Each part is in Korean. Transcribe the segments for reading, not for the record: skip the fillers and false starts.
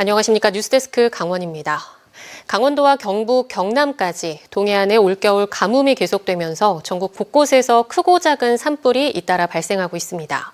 안녕하십니까. 뉴스데스크 강원입니다. 강원도와 경북, 경남까지 동해안의 올겨울 가뭄이 계속되면서 전국 곳곳에서 크고 작은 산불이 잇따라 발생하고 있습니다.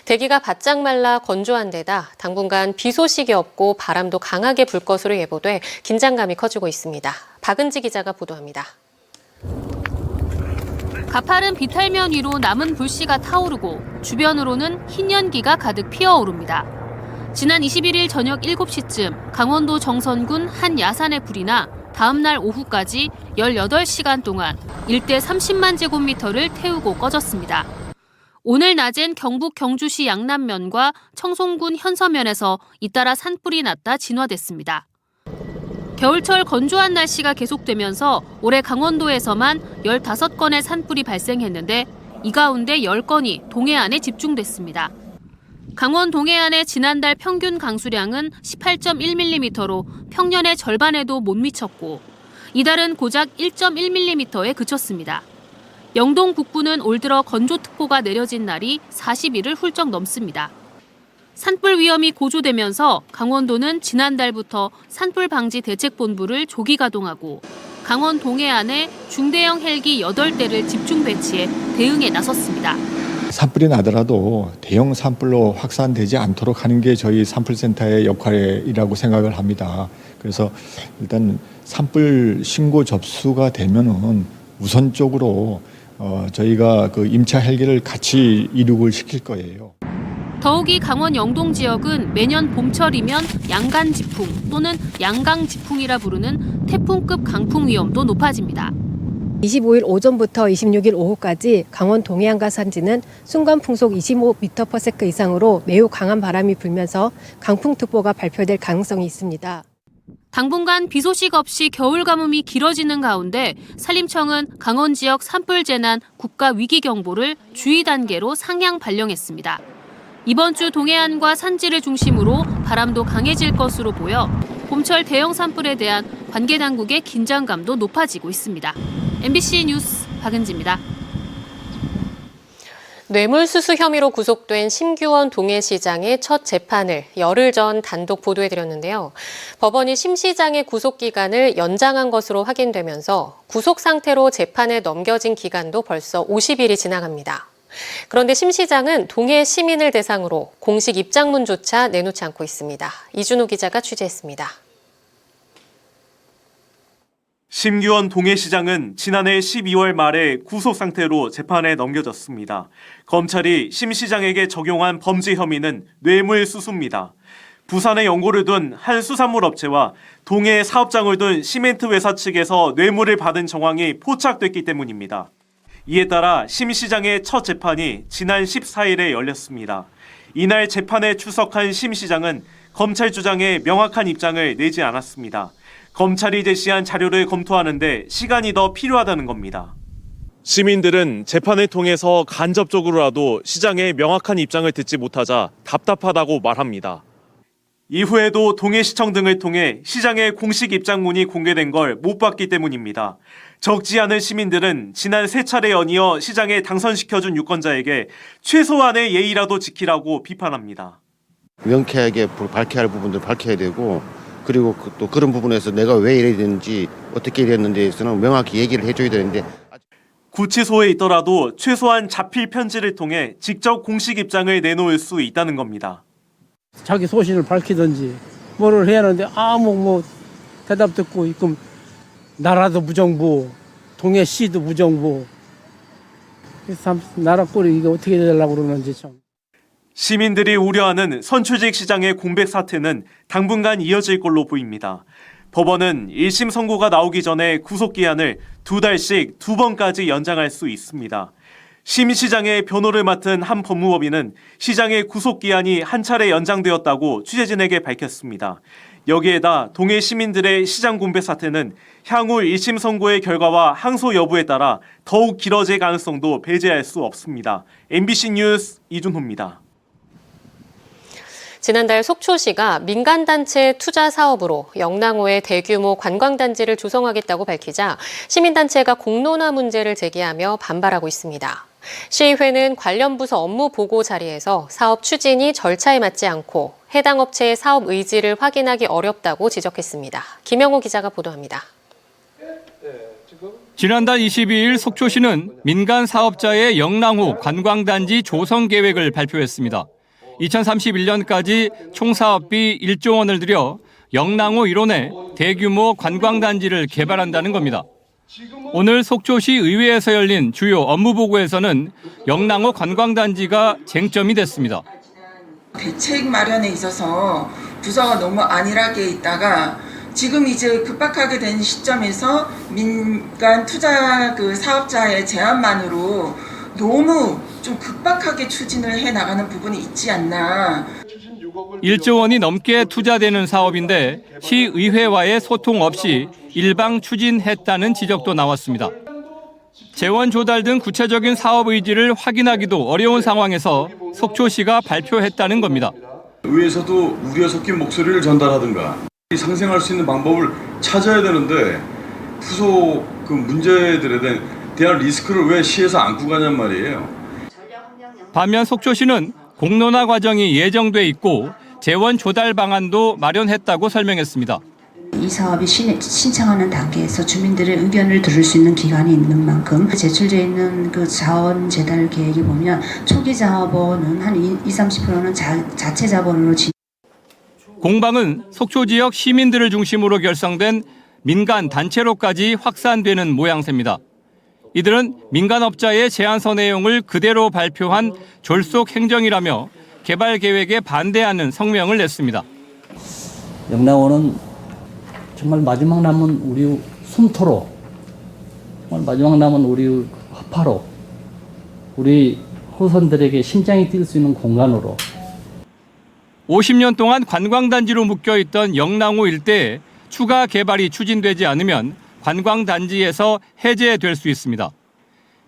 대기가 바짝 말라 건조한 데다 당분간 비 소식이 없고 바람도 강하게 불 것으로 예보돼 긴장감이 커지고 있습니다. 박은지 기자가 보도합니다. 가파른 비탈면 위로 남은 불씨가 타오르고 주변으로는 흰 연기가 가득 피어오릅니다. 지난 21일 저녁 7시쯤 강원도 정선군 한 야산의 불이 나 다음 날 오후까지 18시간 동안 일대 30만 제곱미터를 태우고 꺼졌습니다. 오늘 낮엔 경북 경주시 양남면과 청송군 현서면에서 잇따라 산불이 났다 진화됐습니다. 겨울철 건조한 날씨가 계속되면서 올해 강원도에서만 15건의 산불이 발생했는데 이 가운데 10건이 동해안에 집중됐습니다. 강원 동해안의 지난달 평균 강수량은 18.1mm로 평년의 절반에도 못 미쳤고 이달은 고작 1.1mm에 그쳤습니다. 영동 북부는 올 들어 건조특보가 내려진 날이 40일을 훌쩍 넘습니다. 산불 위험이 고조되면서 강원도는 지난달부터 산불 방지 대책본부를 조기 가동하고 강원 동해안에 중대형 헬기 8대를 집중 배치해 대응에 나섰습니다. 산불이 나더라도 대형 산불로 확산되지 않도록 하는 게 저희 산불센터의 역할이라고 생각을 합니다. 그래서 일단 산불 신고 접수가 되면은 우선적으로 저희가 그 임차 헬기를 같이 이륙을 시킬 거예요. 더욱이 강원 영동 지역은 매년 봄철이면 양간지풍 또는 양강지풍이라 부르는 태풍급 강풍 위험도 높아집니다. 25일 오전부터 26일 오후까지 강원 동해안과 산지는 순간 풍속 25m/s 이상으로 매우 강한 바람이 불면서 강풍특보가 발표될 가능성이 있습니다. 당분간 비 소식 없이 겨울 가뭄이 길어지는 가운데 산림청은 강원 지역 산불 재난 국가 위기 경보를 주의 단계로 상향 발령했습니다. 이번 주 동해안과 산지를 중심으로 바람도 강해질 것으로 보여 봄철 대형 산불에 대한 관계 당국의 긴장감도 높아지고 있습니다. MBC 뉴스 박은지입니다. 뇌물수수 혐의로 구속된 심규원 동해시장의 첫 재판을 열흘 전 단독 보도해드렸는데요. 법원이 심 시장의 구속기간을 연장한 것으로 확인되면서 구속 상태로 재판에 넘겨진 기간도 벌써 50일이 지나갑니다. 그런데 심 시장은 동해 시민을 대상으로 공식 입장문조차 내놓지 않고 있습니다. 이준호 기자가 취재했습니다. 심규원 동해시장은 지난해 12월 말에 구속 상태로 재판에 넘겨졌습니다. 검찰이 심 시장에게 적용한 범죄 혐의는 뇌물수수입니다. 부산에 연고를 둔 한 수산물 업체와 동해에 사업장을 둔 시멘트 회사 측에서 뇌물을 받은 정황이 포착됐기 때문입니다. 이에 따라 심 시장의 첫 재판이 지난 14일에 열렸습니다. 이날 재판에 출석한 심 시장은 검찰 주장에 명확한 입장을 내지 않았습니다. 검찰이 제시한 자료를 검토하는데 시간이 더 필요하다는 겁니다. 시민들은 재판을 통해서 간접적으로라도 시장의 명확한 입장을 듣지 못하자 답답하다고 말합니다. 이후에도 동해시청 등을 통해 시장의 공식 입장문이 공개된 걸 못 봤기 때문입니다. 적지 않은 시민들은 지난 3차례 연이어 시장에 당선시켜준 유권자에게 최소한의 예의라도 지키라고 비판합니다. 명쾌하게 밝혀야 할 부분들 밝혀야 되고 그리고 또 그런 부분에서 내가 왜 이래야 되는지 어떻게 이랬는지에 대해서는 명확히 얘기를 해줘야 되는데 구치소에 있더라도 최소한 자필 편지를 통해 직접 공식 입장을 내놓을 수 있다는 겁니다. 자기 소신을 밝히든지 뭐를 해야 하는데 아무 대답 듣고 있고 나라도 무정부, 동해시도 무정부 참 나라 꼴이 이게 어떻게 되려고 그러는지 참. 시민들이 우려하는 선출직 시장의 공백 사태는 당분간 이어질 걸로 보입니다. 법원은 1심 선고가 나오기 전에 구속기한을 2달씩 2번까지 연장할 수 있습니다. 심 시장의 변호를 맡은 한 법무법인은 시장의 구속기한이 한 차례 연장되었다고 취재진에게 밝혔습니다. 여기에다 동해 시민들의 시장 공백 사태는 향후 1심 선고의 결과와 항소 여부에 따라 더욱 길어질 가능성도 배제할 수 없습니다. MBC 뉴스 이준호입니다. 지난달 속초시가 민간단체 투자 사업으로 영랑호에 대규모 관광단지를 조성하겠다고 밝히자 시민단체가 공론화 문제를 제기하며 반발하고 있습니다. 시의회는 관련 부서 업무 보고 자리에서 사업 추진이 절차에 맞지 않고 해당 업체의 사업 의지를 확인하기 어렵다고 지적했습니다. 김영호 기자가 보도합니다. 지난달 22일 속초시는 민간 사업자의 영랑호 관광단지 조성 계획을 발표했습니다. 2031년까지 총 사업비 1조 원을 들여 영랑호 일원에 대규모 관광단지를 개발한다는 겁니다. 오늘 속초시 의회에서 열린 주요 업무보고에서는 영랑호 관광단지가 쟁점이 됐습니다. 대책 마련에 있어서 부서가 너무 안일하게 있다가 지금 이제 급박하게 된 시점에서 민간 투자 사업자의 제안만으로 너무 좀 급박하게 추진을 해 나가는 부분이 있지 않나. 1조 원이 넘게 투자되는 사업인데 시의회와의 소통 없이 일방 추진했다는 지적도 나왔습니다. 재원 조달 등 구체적인 사업 의지를 확인하기도 어려운 상황에서 속초시가 발표했다는 겁니다. 의회에서도 우려 섞인 목소리를 전달하든가 상생할 수 있는 방법을 찾아야 되는데 부서 문제들에 대한 리스크를 왜 시에서 안고 가냔 말이에요. 반면 속초시는 공론화 과정이 예정돼 있고 재원 조달 방안도 마련했다고 설명했습니다. 이 사업이 신청하는 단계에서 주민들의 의견을 들을 수 있는 기간이 있는 만큼 제출되어 있는 그 자원 재달 계획이 보면 초기 자본은 한 20-30%는 자체 자본으로 공방은 속초 지역 시민들을 중심으로 결성된 민간 단체로까지 확산되는 모양새입니다. 이들은 민간업자의 제안서 내용을 그대로 발표한 졸속 행정이라며 개발 계획에 반대하는 성명을 냈습니다. 영랑호는 정말 마지막 남은 우리 숨터로, 정말 마지막 남은 우리 화파로, 우리 후손들에게 심장이 뛸 수 있는 공간으로 50년 동안 관광단지로 묶여있던 영랑호 일대에 추가 개발이 추진되지 않으면 관광단지에서 해제될 수 있습니다.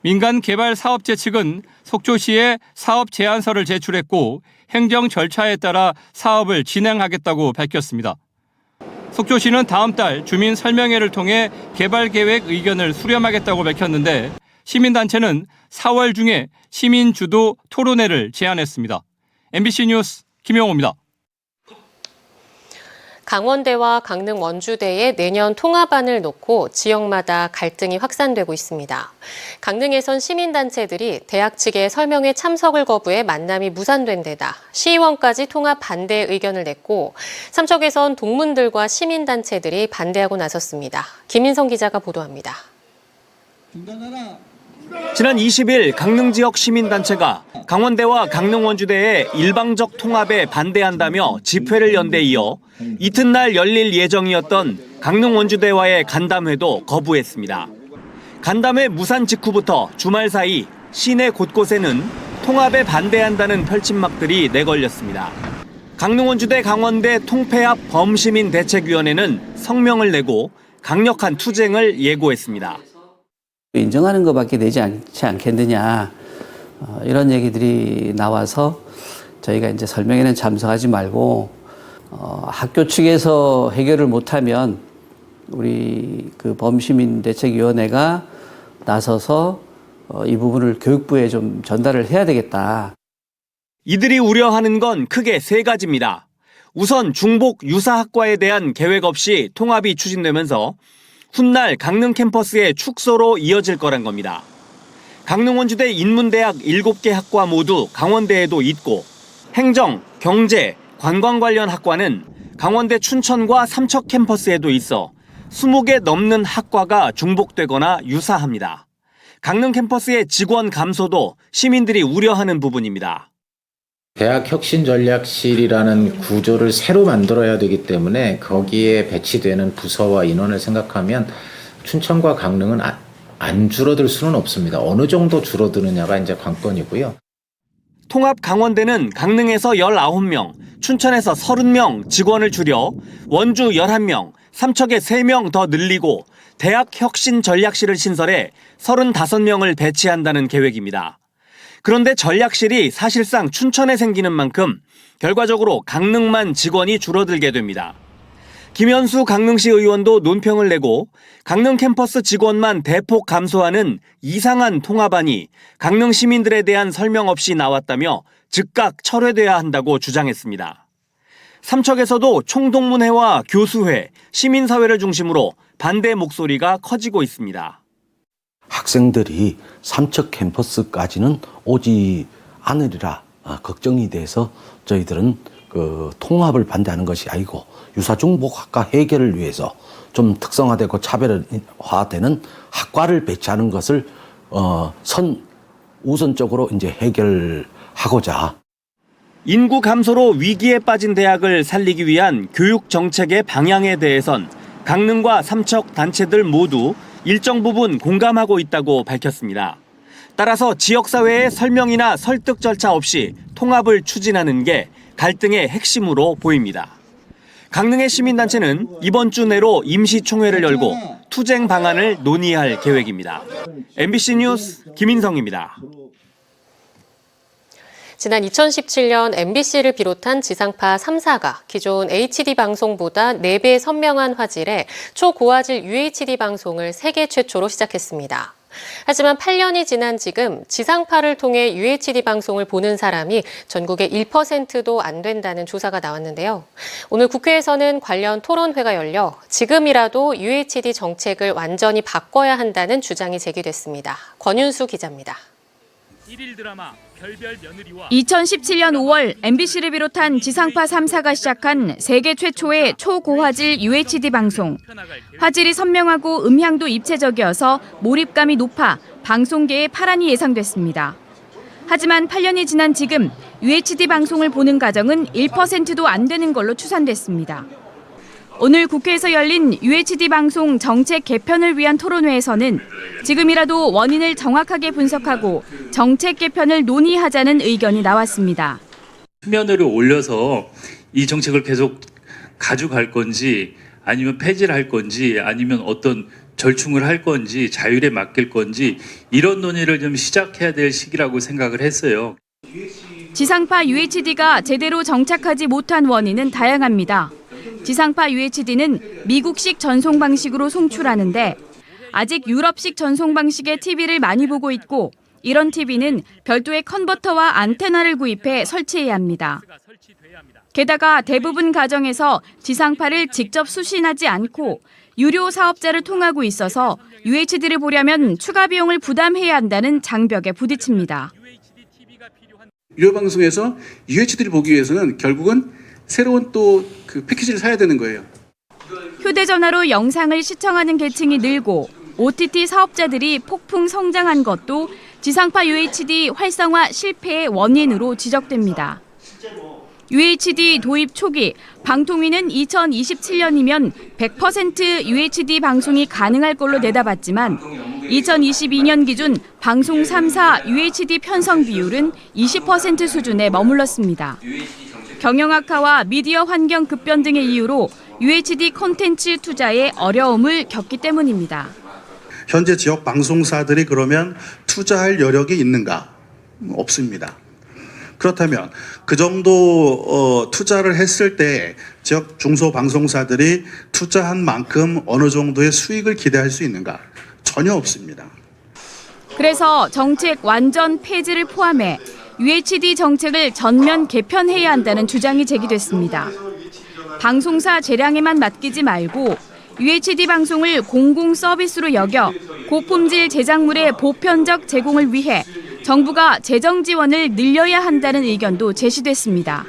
민간 개발 사업체 측은 속초시에 사업 제안서를 제출했고 행정 절차에 따라 사업을 진행하겠다고 밝혔습니다. 속초시는 다음 달 주민 설명회를 통해 개발 계획 의견을 수렴하겠다고 밝혔는데 시민단체는 4월 중에 시민 주도 토론회를 제안했습니다. MBC 뉴스 김영호입니다. 강원대와 강릉 원주대의 내년 통합안을 놓고 지역마다 갈등이 확산되고 있습니다. 강릉에선 시민단체들이 대학 측의 설명회 참석을 거부해 만남이 무산된 데다 시의원까지 통합 반대 의견을 냈고 삼척에선 동문들과 시민단체들이 반대하고 나섰습니다. 김인성 기자가 보도합니다. 지난 20일 강릉 지역 시민단체가 강원대와 강릉 원주대의 일방적 통합에 반대한다며 집회를 연 데 이어 이튿날 열릴 예정이었던 강릉 원주대와의 간담회도 거부했습니다. 간담회 무산 직후부터 주말 사이 시내 곳곳에는 통합에 반대한다는 펼침막들이 내걸렸습니다. 강릉 원주대 강원대 통폐합 범시민 대책위원회는 성명을 내고 강력한 투쟁을 예고했습니다. 인정하는 것밖에 되지 않지 않겠느냐, 이런 얘기들이 나와서 저희가 이제 설명회는 참석하지 말고 학교 측에서 해결을 못하면 우리 그 범시민 대책위원회가 나서서 이 부분을 교육부에 좀 전달을 해야 되겠다. 이들이 우려하는 건 크게 세 가지입니다. 우선 중복 유사학과에 대한 계획 없이 통합이 추진되면서 훗날 강릉 캠퍼스의 축소로 이어질 거란 겁니다. 강릉 원주대 인문대학 7개 학과 모두 강원대에도 있고 행정, 경제, 관광 관련 학과는 강원대 춘천과 삼척 캠퍼스에도 있어 20개 넘는 학과가 중복되거나 유사합니다. 강릉 캠퍼스의 직원 감소도 시민들이 우려하는 부분입니다. 대학혁신전략실이라는 구조를 새로 만들어야 되기 때문에 거기에 배치되는 부서와 인원을 생각하면 춘천과 강릉은 안 줄어들 수는 없습니다. 어느 정도 줄어드느냐가 이제 관건이고요. 통합 강원대는 강릉에서 19명, 춘천에서 30명 직원을 줄여 원주 11명, 삼척에 3명 더 늘리고 대학혁신전략실을 신설해 35명을 배치한다는 계획입니다. 그런데 전략실이 사실상 춘천에 생기는 만큼 결과적으로 강릉만 직원이 줄어들게 됩니다. 김현수 강릉시 의원도 논평을 내고 강릉 캠퍼스 직원만 대폭 감소하는 이상한 통합안이 강릉 시민들에 대한 설명 없이 나왔다며 즉각 철회돼야 한다고 주장했습니다. 삼척에서도 총동문회와 교수회, 시민사회를 중심으로 반대 목소리가 커지고 있습니다. 학생들이 삼척 캠퍼스까지는 오지 않으리라 걱정이 돼서 저희들은 그 통합을 반대하는 것이 아니고 유사중복학과 해결을 위해서 좀 특성화되고 차별화되는 학과를 배치하는 것을 우선적으로 이제 해결하고자. 인구 감소로 위기에 빠진 대학을 살리기 위한 교육 정책의 방향에 대해선 강릉과 삼척 단체들 모두 일정 부분 공감하고 있다고 밝혔습니다. 따라서 지역사회의 설명이나 설득 절차 없이 통합을 추진하는 게 갈등의 핵심으로 보입니다. 강릉의 시민단체는 이번 주 내로 임시총회를 열고 투쟁 방안을 논의할 계획입니다. MBC 뉴스 김인성입니다. 지난 2017년 MBC를 비롯한 지상파 3사가 기존 HD 방송보다 4배 선명한 화질의 초고화질 UHD 방송을 세계 최초로 시작했습니다. 하지만 8년이 지난 지금 지상파를 통해 UHD 방송을 보는 사람이 전국의 1%도 안 된다는 조사가 나왔는데요. 오늘 국회에서는 관련 토론회가 열려 지금이라도 UHD 정책을 완전히 바꿔야 한다는 주장이 제기됐습니다. 권윤수 기자입니다. 2017년 5월 MBC를 비롯한 지상파 3사가 시작한 세계 최초의 초고화질 UHD 방송. 화질이 선명하고 음향도 입체적이어서 몰입감이 높아 방송계의 파란이 예상됐습니다. 하지만 8년이 지난 지금 UHD 방송을 보는 가정은 1%도 안 되는 걸로 추산됐습니다. 오늘 국회에서 열린 UHD 방송 정책 개편을 위한 토론회에서는 지금이라도 원인을 정확하게 분석하고 정책 개편을 논의하자는 의견이 나왔습니다. 수면으로 올려서 이 정책을 계속 가져갈 건지 아니면 폐지를 할 건지 아니면 어떤 절충을 할 건지 자율에 맡길 건지 이런 논의를 좀 시작해야 될 시기라고 생각을 했어요. 지상파 UHD가 제대로 정착하지 못한 원인은 다양합니다. 지상파 UHD는 미국식 전송 방식으로 송출하는데 아직 유럽식 전송 방식의 TV를 많이 보고 있고 이런 TV는 별도의 컨버터와 안테나를 구입해 설치해야 합니다. 게다가 대부분 가정에서 지상파를 직접 수신하지 않고 유료 사업자를 통하고 있어서 UHD를 보려면 추가 비용을 부담해야 한다는 장벽에 부딪힙니다. 유료 방송에서 UHD를 보기 위해서는 결국은 새로운 또 그 패키지를 사야 되는 거예요. 휴대전화로 영상을 시청하는 계층이 늘고 OTT 사업자들이 폭풍 성장한 것도 지상파 UHD 활성화 실패의 원인으로 지적됩니다. UHD 도입 초기 방통위는 2027년이면 100% UHD 방송이 가능할 걸로 내다봤지만 2022년 기준 방송 3사 UHD 편성 비율은 20% 수준에 머물렀습니다. 경영 악화와 미디어 환경 급변 등의 이유로 UHD 콘텐츠 투자에 어려움을 겪기 때문입니다. 현재 지역 방송사들이 그러면 투자할 여력이 있는가? 없습니다. 그렇다면 그 정도 투자를 했을 때 지역 중소방송사들이 투자한 만큼 어느 정도의 수익을 기대할 수 있는가? 전혀 없습니다. 그래서 정책 완전 폐지를 포함해 UHD 정책을 전면 개편해야 한다는 주장이 제기됐습니다. 방송사 재량에만 맡기지 말고 UHD 방송을 공공 서비스로 여겨 고품질 제작물의 보편적 제공을 위해 정부가 재정 지원을 늘려야 한다는 의견도 제시됐습니다.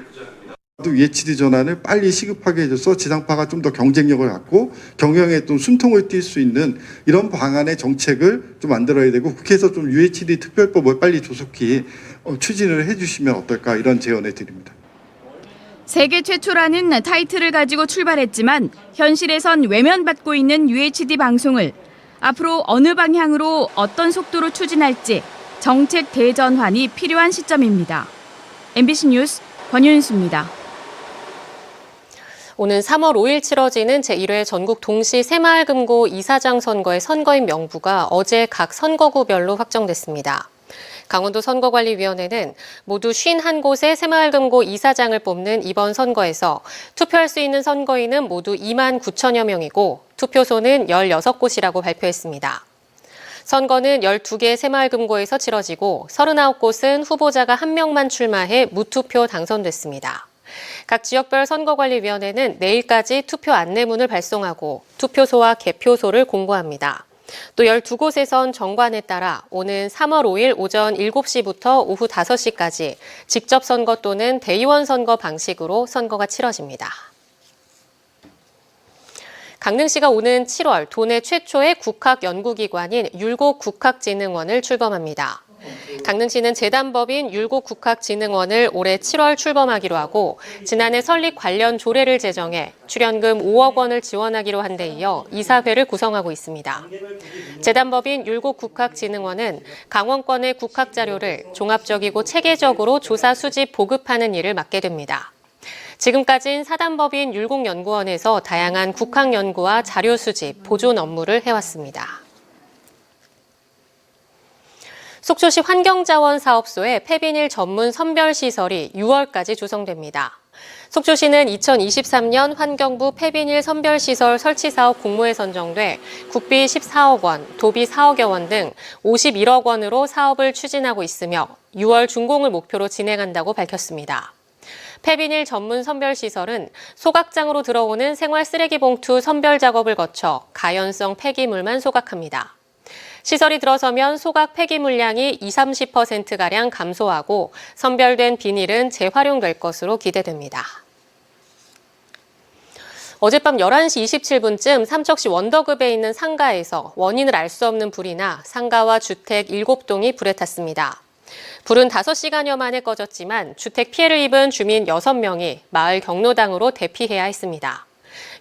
UHD 전환을 빨리 시급하게 해줘서 지상파가 좀 더 경쟁력을 갖고 경영에 좀 숨통을 띌 수 있는 이런 방안의 정책을 좀 만들어야 되고 국회에서 좀 UHD 특별법을 빨리 조속히 추진을 해주시면 어떨까 이런 제언을 드립니다. 세계 최초라는 타이틀을 가지고 출발했지만 현실에선 외면받고 있는 UHD 방송을 앞으로 어느 방향으로 어떤 속도로 추진할지 정책 대전환이 필요한 시점입니다. MBC 뉴스 권윤수입니다. 오는 3월 5일 치러지는 제1회 전국 동시 새마을금고 이사장 선거의 선거인 명부가 어제 각 선거구별로 확정됐습니다. 강원도 선거관리위원회는 모두 51곳의 새마을금고 이사장을 뽑는 이번 선거에서 투표할 수 있는 선거인은 모두 2만 9천여 명이고 투표소는 16곳이라고 발표했습니다. 선거는 12개 새마을금고에서 치러지고 39곳은 후보자가 1명만 출마해 무투표 당선됐습니다. 각 지역별 선거관리위원회는 내일까지 투표 안내문을 발송하고 투표소와 개표소를 공고합니다. 또 12곳에선 정관에 따라 오는 3월 5일 오전 7시부터 오후 5시까지 직접 선거 또는 대의원 선거 방식으로 선거가 치러집니다. 강릉시가 오는 7월 도내 최초의 국학연구기관인 율곡국학진흥원을 출범합니다. 강릉시는 재단법인 율곡국학진흥원을 올해 7월 출범하기로 하고 지난해 설립 관련 조례를 제정해 출연금 5억 원을 지원하기로 한 데 이어 이사회를 구성하고 있습니다. 재단법인 율곡국학진흥원은 강원권의 국학자료를 종합적이고 체계적으로 조사 수집 보급하는 일을 맡게 됩니다. 지금까지는 사단법인 율곡연구원에서 다양한 국학연구와 자료 수집, 보존 업무를 해왔습니다. 속초시 환경자원사업소에 폐비닐 전문 선별시설이 6월까지 조성됩니다. 속초시는 2023년 환경부 폐비닐 선별시설 설치사업 공모에 선정돼 국비 14억 원, 도비 4억여 원 등 51억 원으로 사업을 추진하고 있으며 6월 준공을 목표로 진행한다고 밝혔습니다. 폐비닐 전문 선별시설은 소각장으로 들어오는 생활 쓰레기 봉투 선별 작업을 거쳐 가연성 폐기물만 소각합니다. 시설이 들어서면 소각 폐기 물량이 20-30%가량 감소하고 선별된 비닐은 재활용될 것으로 기대됩니다. 어젯밤 11시 27분쯤 삼척시 원더급에 있는 상가에서 원인을 알 수 없는 불이 나 상가와 주택 7동이 불에 탔습니다. 불은 5시간여 만에 꺼졌지만 주택 피해를 입은 주민 6명이 마을 경로당으로 대피해야 했습니다.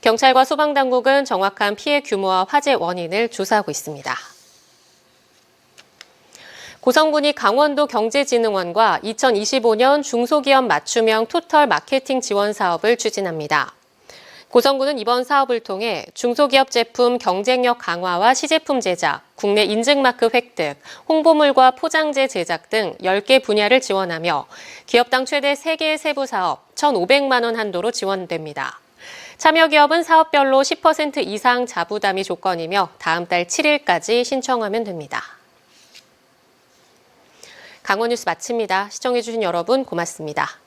경찰과 소방당국은 정확한 피해 규모와 화재 원인을 조사하고 있습니다. 고성군이 강원도 경제진흥원과 2025년 중소기업 맞춤형 토털 마케팅 지원 사업을 추진합니다. 고성군은 이번 사업을 통해 중소기업 제품 경쟁력 강화와 시제품 제작, 국내 인증마크 획득, 홍보물과 포장재 제작 등 10개 분야를 지원하며 기업당 최대 3개의 세부 사업 1,500만 원 한도로 지원됩니다. 참여 기업은 사업별로 10% 이상 자부담이 조건이며 다음 달 7일까지 신청하면 됩니다. 강원 뉴스 마칩니다. 시청해주신 여러분 고맙습니다.